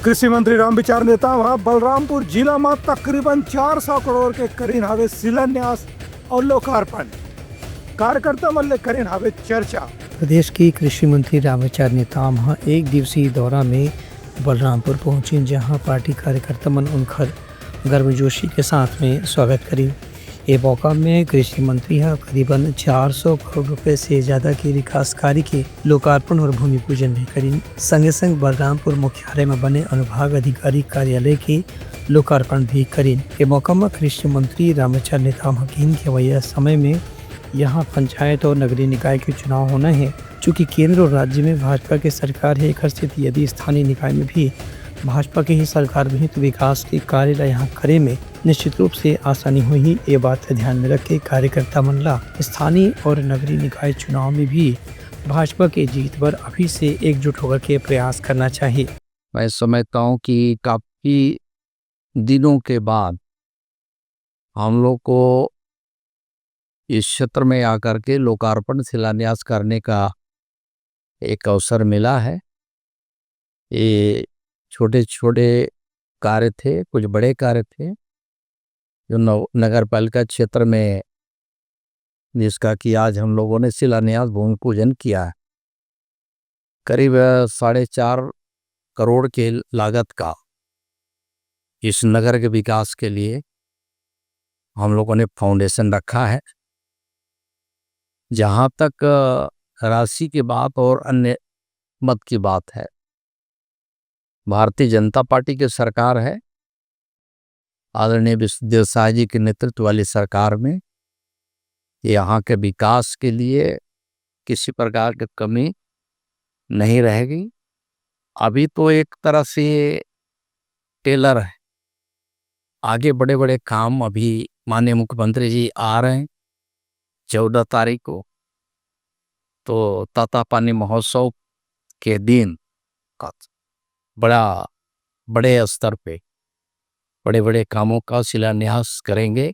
कृषि मंत्री रामविचार नेताम बलरामपुर जिला में तकरीबन 400 करोड़ के करीन हवे शिलान्यास और लोकार्पण। कार्यकर्ता मल्ले करीन हवे चर्चा। प्रदेश के कृषि मंत्री रामविचार नेताम एक दिवसीय दौरा में बलरामपुर पहुंचे, जहां पार्टी कार्यकर्ता मन उनकर गर्मजोशी के साथ में स्वागत करी। ये मौका में कृषि मंत्री करीबन 400 करोड़ रुपए से ज़्यादा के विकास कार्य के लोकार्पण और भूमि पूजन भी करी। संगे संग बलरामपुर मुख्यालय में बने अनुभाग अधिकारी कार्यालय के लोकार्पण भी करी। ये मौका में कृषि मंत्री रामविचार नेताम के वजह समय में यहाँ पंचायत और नगरीय निकाय के चुनाव होना है। चूँकि केंद्र और राज्य में भाजपा की सरकार है, एक स्थिति यदि स्थानीय निकाय में भी भाजपा की ही सरकार में, तो विकास के कार्य यहाँ करे में निश्चित रूप से आसानी हुई। ये बात ध्यान में रख के कार्यकर्ता मंडला स्थानीय और नगरीय निकाय चुनाव में भी भाजपा के जीत पर अभी से एकजुट होकर के प्रयास करना चाहिए। मैं समझता हूँ कि काफी दिनों के बाद हम लोग को इस क्षेत्र में आकर के लोकार्पण शिलान्यास करने का एक अवसर मिला है। ये छोटे छोटे कार्य थे, कुछ बड़े कार्य थे जो नगर पालिका क्षेत्र में, जिसका कि आज हम लोगों ने शिलान्यास भूमि पूजन किया है। करीब 4.5 करोड़ के लागत का इस नगर के विकास के लिए हम लोगों ने फाउंडेशन रखा है। जहाँ तक राशि की बात और अन्य मत की बात है, भारतीय जनता पार्टी की सरकार है, आदरणीय विष्णुदेव साय जी के नेतृत्व वाली सरकार में यहाँ के विकास के लिए किसी प्रकार की कमी नहीं रहेगी। अभी तो एक तरह से टेलर है, आगे बड़े बड़े काम अभी माननीय मुख्यमंत्री जी आ रहे हैं 14 तारीख को, तो तातापानी महोत्सव के दिन का बड़े स्तर पे बड़े बड़े कामों का शिलान्यास करेंगे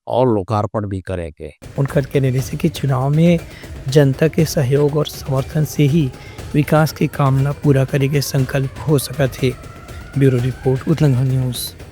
और लोकार्पण भी करेंगे। उनका कहने से कि चुनाव में जनता के सहयोग और समर्थन से ही विकास की कामना पूरा करे के संकल्प हो सका थे। ब्यूरो रिपोर्ट, उल्लंघन न्यूज़।